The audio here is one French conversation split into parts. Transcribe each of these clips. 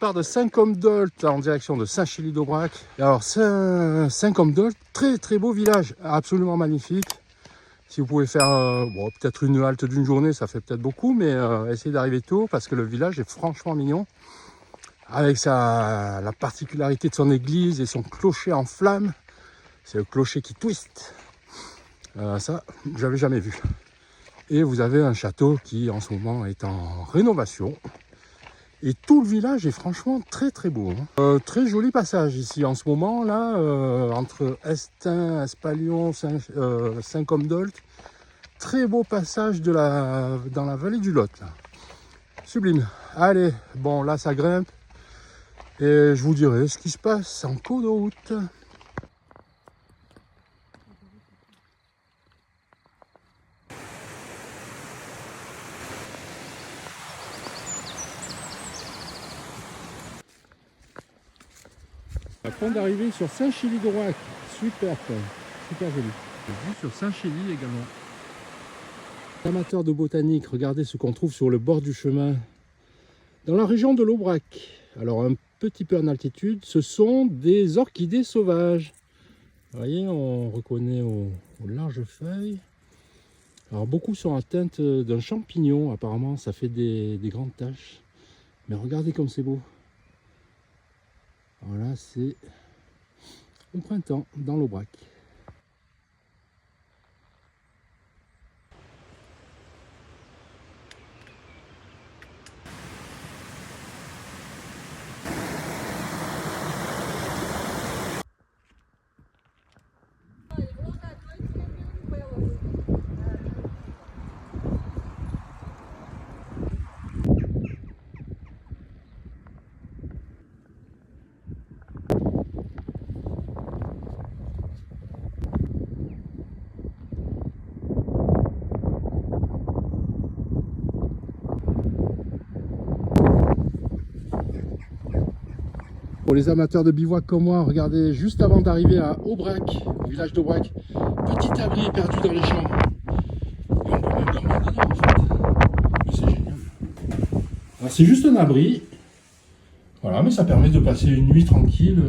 pars de Saint-Côme-d'Olt en direction de Saint-Chély-d'Aubrac. Alors Saint-Côme-d'Olt, très très beau village, absolument magnifique. Si vous pouvez faire bon, peut-être une halte d'une journée, ça fait peut-être beaucoup, mais essayez d'arriver tôt parce que le village est franchement mignon. Avec la particularité de son église et son clocher en flammes. C'est le clocher qui twist. Ça, j'avais jamais vu. Et vous avez un château qui en ce moment est en rénovation. Et tout le village est franchement très très beau. Très joli passage ici en ce moment là, entre Estaing, Espalion, Saint-Côme-d'Olt. Très beau passage dans la vallée du Lot. Là. Sublime. Allez, bon là ça grimpe. Et je vous dirai ce qui se passe en cours de route. La point d'arrivée sur Saint-Chély-d'Aubrac. Super quoi. Super joli. Vue sur Saint-Chély également. Amateurs de botanique, regardez ce qu'on trouve sur le bord du chemin. Dans la région de l'Aubrac. Alors un petit peu en altitude, ce sont des orchidées sauvages. Vous voyez, on reconnaît aux larges feuilles. Alors beaucoup sont atteintes d'un champignon, apparemment ça fait des grandes taches. Mais regardez comme c'est beau. Alors là c'est au printemps dans l'Aubrac. Pour les amateurs de bivouac comme moi, regardez, juste avant d'arriver à Aubrac, au village d'Aubrac, petit abri perdu dans les champs. Et on peut même dormir dedans en fait. C'est génial. C'est juste un abri. Voilà, mais ça permet de passer une nuit tranquille,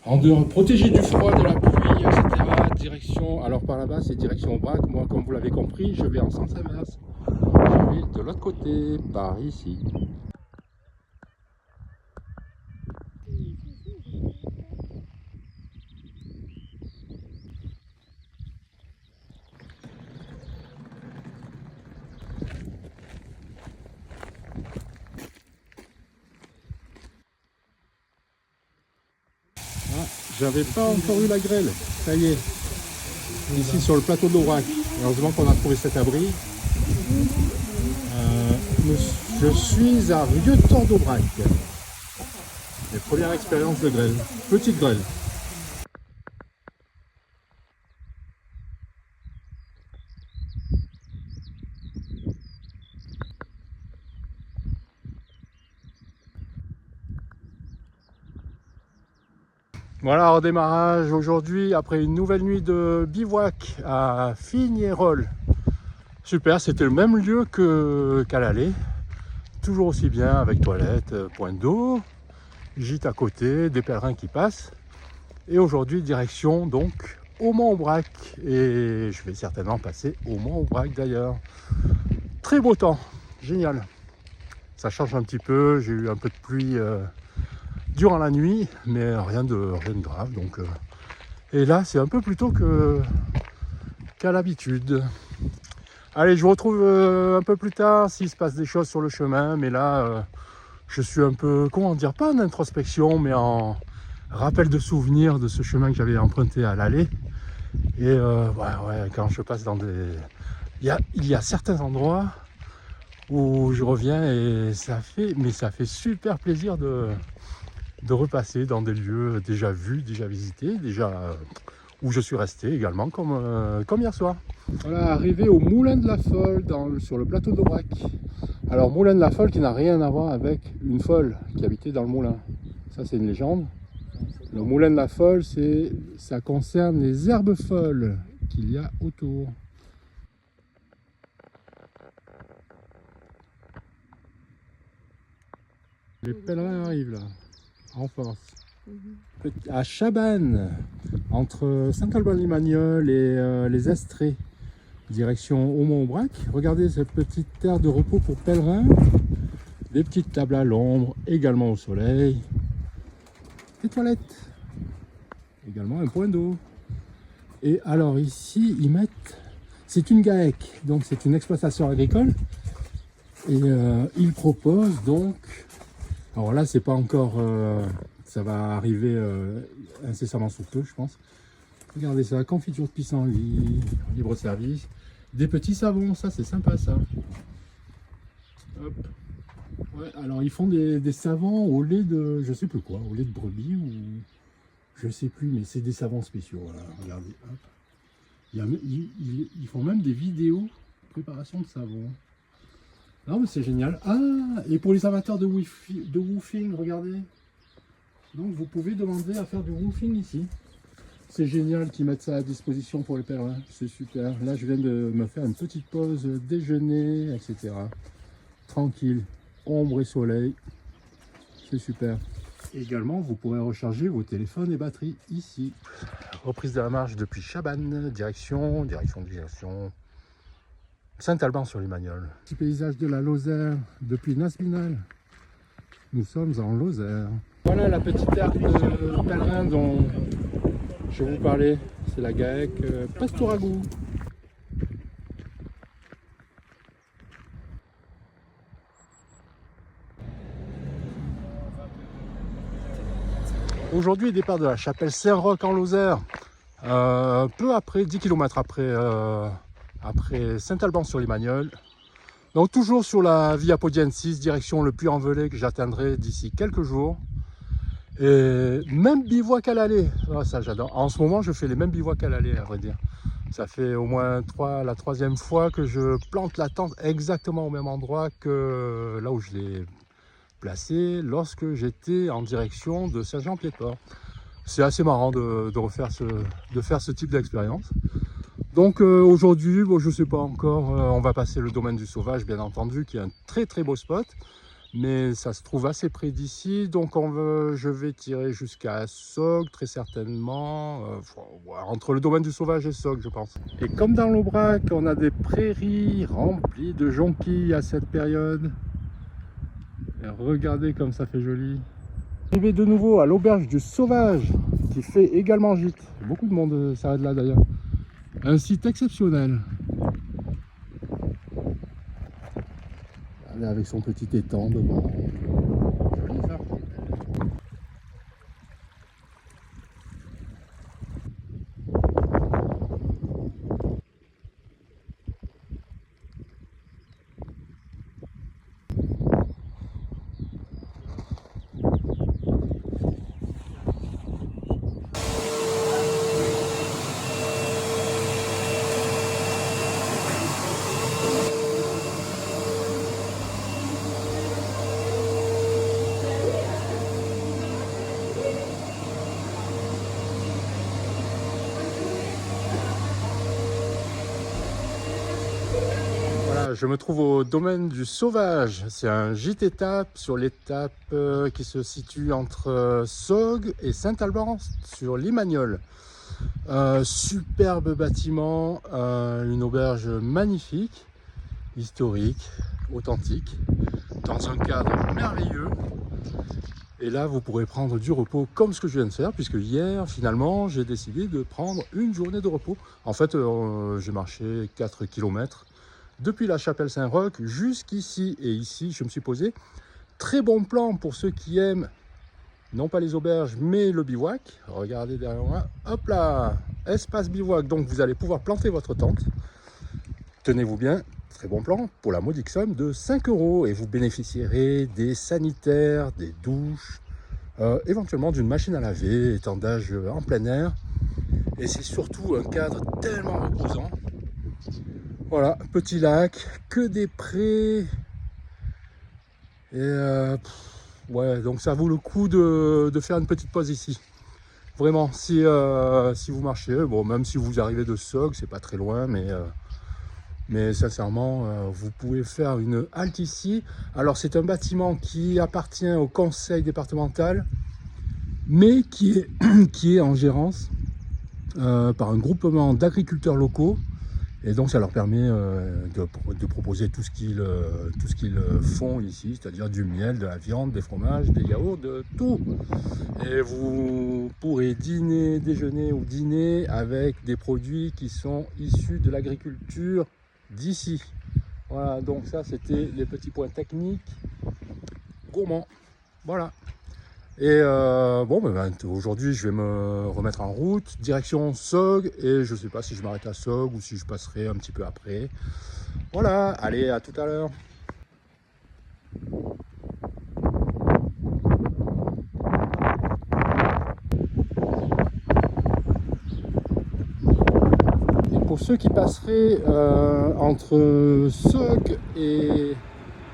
en dehors, protégé du froid, de la pluie, etc. Direction, alors par là-bas c'est direction Aubrac. Moi, comme vous l'avez compris, je vais en sens inverse. Je vais de l'autre côté, par ici. J'avais pas encore eu la grêle, ça y est, ici sur le plateau de l'Aubrac. Heureusement qu'on a trouvé cet abri. Je suis à Rieux-Tort d'Aubrac. Mes premières expériences de grêle, petite grêle. Voilà, redémarrage aujourd'hui après une nouvelle nuit de bivouac à Fignerolles. Super, c'était le même lieu qu'à l'aller. Toujours aussi bien avec toilettes, point d'eau, gîte à côté, des pèlerins qui passent. Et aujourd'hui, direction donc au Mont-Aubrac. Et je vais certainement passer au Mont-Aubrac d'ailleurs. Très beau temps, génial. Ça change un petit peu, j'ai eu un peu de pluie durant la nuit, mais rien de grave. Donc, et là, c'est un peu plus tôt qu'à l'habitude. Allez, je vous retrouve un peu plus tard s'il se passe des choses sur le chemin. Mais là, je suis un peu, comment dire, pas en introspection, mais en rappel de souvenirs de ce chemin que j'avais emprunté à l'aller. Et ouais, quand je passe dans des... Il y a certains endroits où je reviens et ça fait super plaisir de repasser dans des lieux déjà vus, déjà visités, où je suis resté également comme hier soir. Voilà, arrivé au Moulin de la Folle sur le plateau d'Aubrac. Alors Moulin de la Folle qui n'a rien à voir avec une folle qui habitait dans le moulin. Ça c'est une légende. Le Moulin de la Folle, ça concerne les herbes folles qu'il y a autour. Les pèlerins arrivent là, en force. À Chabannes, entre Saint-Alban-les-Magnols et les Estrées, direction Aumont-Aubrac. Regardez cette petite terre de repos pour pèlerins. Des petites tables à l'ombre, également au soleil. Des toilettes. Également un point d'eau. Et alors ici, ils mettent... C'est une GAEC, donc c'est une exploitation agricole. Et ils proposent donc... Alors là, c'est pas encore... ça va arriver incessamment sous peu, je pense. Regardez ça, confiture de pissenlit, libre service. Des petits savons, ça c'est sympa ça. Hop. Ouais, alors ils font des savons au lait de... je sais plus quoi, au lait de brebis ou... je sais plus, mais c'est des savons spéciaux. Voilà, regardez. Hop. Ils font même des vidéos préparation de savon. Non mais c'est génial. Ah, et pour les amateurs de woofing, regardez. Donc vous pouvez demander à faire du woofing ici. C'est génial qu'ils mettent ça à disposition pour les pèlerins. C'est super. Là je viens de me faire une petite pause déjeuner, etc. Tranquille, ombre et soleil. C'est super. Également, vous pourrez recharger vos téléphones et batteries ici. Reprise de la marche depuis Chabannes, direction Saint-Alban-sur-les-Magnols. Petit paysage de la Lozère depuis Nasbinal. Nous sommes en Lozère. Voilà la petite terre de pèlerins dont je vous parlais. C'est la GAEC Pastouragou. Aujourd'hui, départ de la chapelle Saint-Roch en Lozère, peu après, 10 km après Saint-Alban-sur-les-Magnols. Donc toujours sur la Via Podiensis, direction le Puy-en-Velay que j'atteindrai d'ici quelques jours. Et même bivouac à l'aller, oh, ça j'adore. En ce moment, je fais les mêmes bivouacs à l'aller, à vrai dire. Ça fait au moins la troisième fois que je plante la tente exactement au même endroit que là où je l'ai placé lorsque j'étais en direction de Saint-Jean-Pied-de-Port. C'est assez marrant de faire ce type d'expérience. Donc aujourd'hui, bon, je ne sais pas encore, on va passer le domaine du Sauvage, bien entendu, qui est un très très beau spot, mais ça se trouve assez près d'ici, donc je vais tirer jusqu'à Sogg, très certainement, entre le domaine du Sauvage et Sogg, je pense. Et comme dans l'Aubrac, on a des prairies remplies de jonquilles à cette période. Et regardez comme ça fait joli. Arrivé de nouveau à l'auberge du Sauvage, qui fait également gîte. Beaucoup de monde s'arrête là d'ailleurs. Un site exceptionnel. Allez, avec son petit étang devant. Joli ça. Je me trouve au domaine du Sauvage. C'est un gîte étape sur l'étape qui se situe entre Sogg et Saint-Alban sur les Magnols. Superbe bâtiment, une auberge magnifique, historique, authentique, dans un cadre merveilleux. Et là, vous pourrez prendre du repos comme ce que je viens de faire, puisque hier, finalement, j'ai décidé de prendre une journée de repos. En fait, j'ai marché 4 km depuis la chapelle Saint-Roch jusqu'ici. Et ici, je me suis posé. Très bon plan pour ceux qui aiment, non pas les auberges, mais le bivouac. Regardez derrière moi. Hop là, espace bivouac. Donc, vous allez pouvoir planter votre tente. Tenez-vous bien, très bon plan pour la modique somme de 5 € et vous bénéficierez des sanitaires, des douches, éventuellement d'une machine à laver, étendage en plein air. Et c'est surtout un cadre tellement reposant. Voilà, petit lac, que des prés. Et ouais, donc ça vaut le coup de faire une petite pause ici. Vraiment, si vous marchez, bon, même si vous arrivez de Sogg, c'est pas très loin, mais Mais sincèrement, vous pouvez faire une halte ici. Alors c'est un bâtiment qui appartient au conseil départemental, mais qui est en gérance par un groupement d'agriculteurs locaux. Et donc ça leur permet de proposer tout ce qu'ils font ici, c'est-à-dire du miel, de la viande, des fromages, des yaourts, de tout. Et vous pourrez dîner, déjeuner ou dîner avec des produits qui sont issus de l'agriculture d'ici. Voilà, donc ça c'était les petits points techniques gourmands. Voilà. Et bon, aujourd'hui je vais me remettre en route, direction Sogg, et je ne sais pas si je m'arrête à Sogg ou si je passerai un petit peu après. Voilà, allez, à tout à l'heure. Et pour ceux qui passeraient entre Sogg et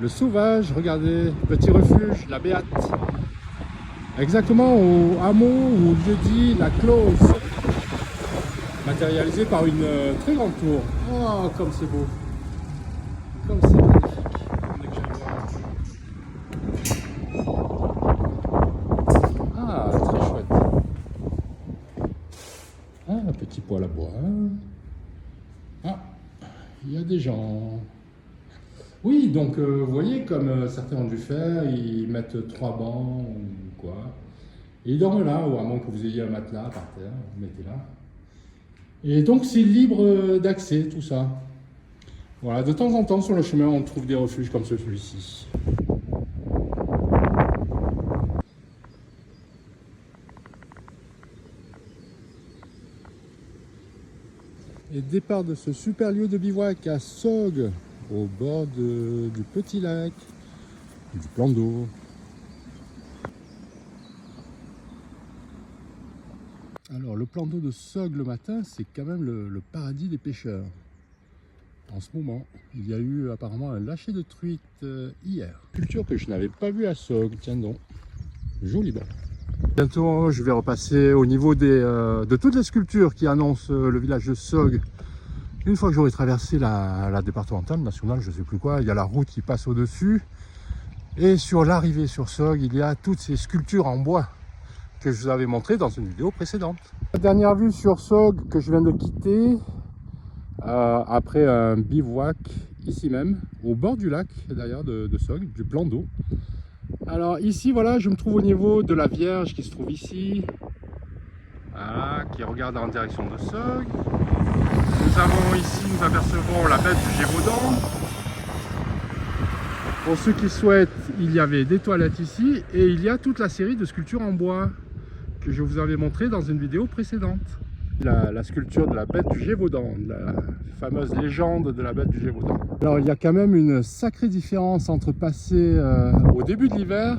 le Sauvage, regardez, petit refuge, la Béate. Exactement au hameau ou lieu-dit La Close, matérialisé par une très grande tour. Oh, comme c'est beau! Comme c'est magnifique! Ah, très chouette! Ah, un petit poêle à bois. Ah, il y a des gens. Oui, donc vous voyez, comme certains ont dû faire, ils mettent 3 bancs ou quoi. Et ils dorment là, ou à moins que vous ayez un matelas par terre, vous mettez là. Et donc c'est libre d'accès, tout ça. Voilà, de temps en temps sur le chemin, on trouve des refuges comme celui-ci. Et départ de ce super lieu de bivouac à Sogg, au bord du petit lac, du plan d'eau. Alors le plan d'eau de Sogg le matin, c'est quand même le paradis des pêcheurs. En ce moment, il y a eu apparemment un lâcher de truite hier. Culture que je n'avais pas vue à Sogg, tiens donc. Joli bord. Bientôt, je vais repasser au niveau de toutes les sculptures qui annoncent le village de Sogg. Une fois que j'aurai traversé la départementale, nationale, je ne sais plus quoi, il y a la route qui passe au-dessus. Et sur l'arrivée sur Sogg, il y a toutes ces sculptures en bois que je vous avais montré dans une vidéo précédente. La dernière vue sur Sogg que je viens de quitter, après un bivouac ici même, au bord du lac d'ailleurs de Sogg, du plan d'eau. Alors ici, voilà, je me trouve au niveau de la Vierge qui se trouve ici, voilà, qui regarde en direction de Sogg. Nous avons ici, nous apercevons la bête du Gévaudan. Pour ceux qui souhaitent, il y avait des toilettes ici et il y a toute la série de sculptures en bois que je vous avais montré dans une vidéo précédente. La sculpture de la bête du Gévaudan, la fameuse légende de la bête du Gévaudan. Alors il y a quand même une sacrée différence entre passer au début de l'hiver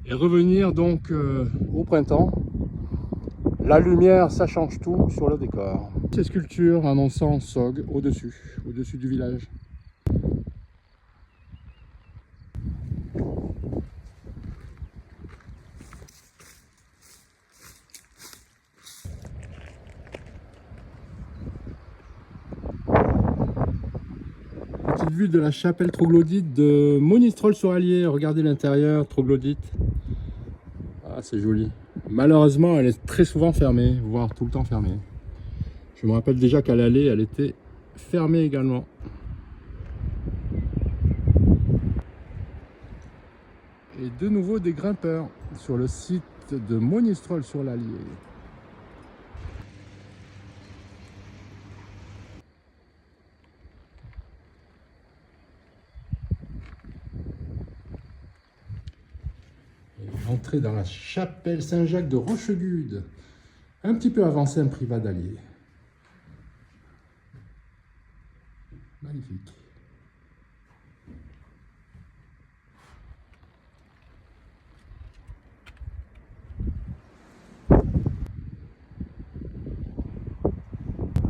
et revenir donc au printemps. La lumière, ça change tout sur le décor. Ces sculptures annonçant Sogg au-dessus du village. Petite vue de la chapelle troglodyte de Monistrol-sur-Allier. Regardez l'intérieur, troglodyte. Ah, c'est joli. Malheureusement, elle est très souvent fermée, voire tout le temps fermée. Je me rappelle déjà qu'à l'aller, elle était fermée également. Et de nouveau des grimpeurs sur le site de Monistrol-sur-l'Allier. Entrer dans la chapelle Saint-Jacques de Rochegude, un petit peu avant Saint-Privat d'Allier. Magnifique.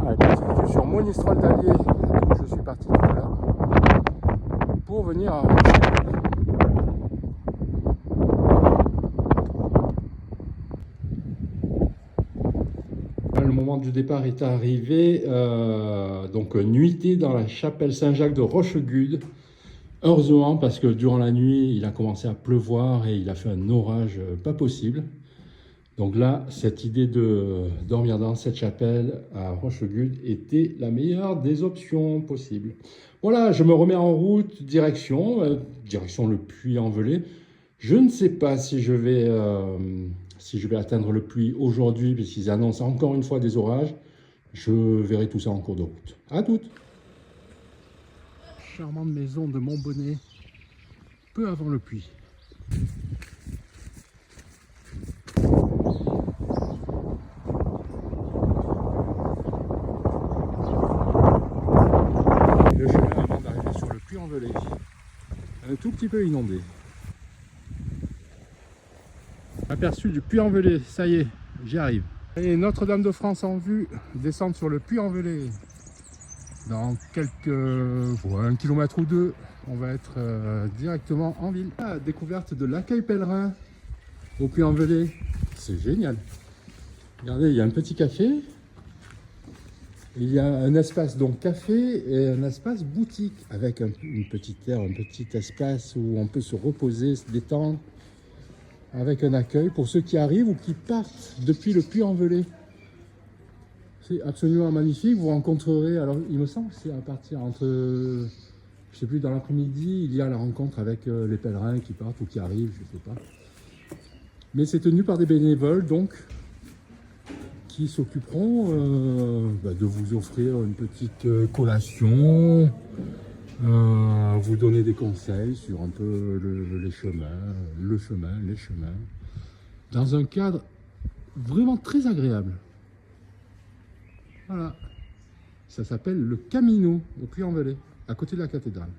Allez, sur Monistrol d'Allier, d'où je suis parti tout à l'heure, pour venir à Rochegude. moment du départ est arrivé, donc nuitée dans la chapelle Saint-Jacques de Rochegude. Heureusement, parce que durant la nuit, il a commencé à pleuvoir et il a fait un orage pas possible. Donc là, cette idée de dormir dans cette chapelle à Rochegude était la meilleure des options possibles. Voilà, je me remets en route, direction le Puy-en-Velay. Je ne sais pas si je vais atteindre le Puy aujourd'hui, puisqu'ils annoncent encore une fois des orages. Je verrai tout ça en cours de route. À toutes! Charmante maison de Montbonnet, peu avant le Puy. Le chemin avant d'arriver sur le Puy-en-Velay, un tout petit peu inondé. Aperçu du Puy-en-Velay, ça y est, j'y arrive. Et Notre-Dame de France en vue, descendre sur le Puy-en-Velay. Dans un kilomètre ou deux, on va être directement en ville. La découverte de l'accueil pèlerin au Puy-en-Velay, c'est génial. Regardez, il y a un petit café, il y a un espace donc café et un espace boutique avec une petite aire, un petit espace où on peut se reposer, se détendre, avec un accueil pour ceux qui arrivent ou qui partent depuis le Puy-en-Velay. C'est absolument magnifique. Vous rencontrerez, alors il me semble que c'est à partir entre, je sais plus, dans l'après-midi, il y a la rencontre avec les pèlerins qui partent ou qui arrivent, je sais pas. Mais c'est tenu par des bénévoles, donc, qui s'occuperont de vous offrir une petite collation, vous donner des conseils sur un peu les chemins, dans un cadre vraiment très agréable. Voilà, ça s'appelle le Camino au Puy-en-Velay, à côté de la cathédrale.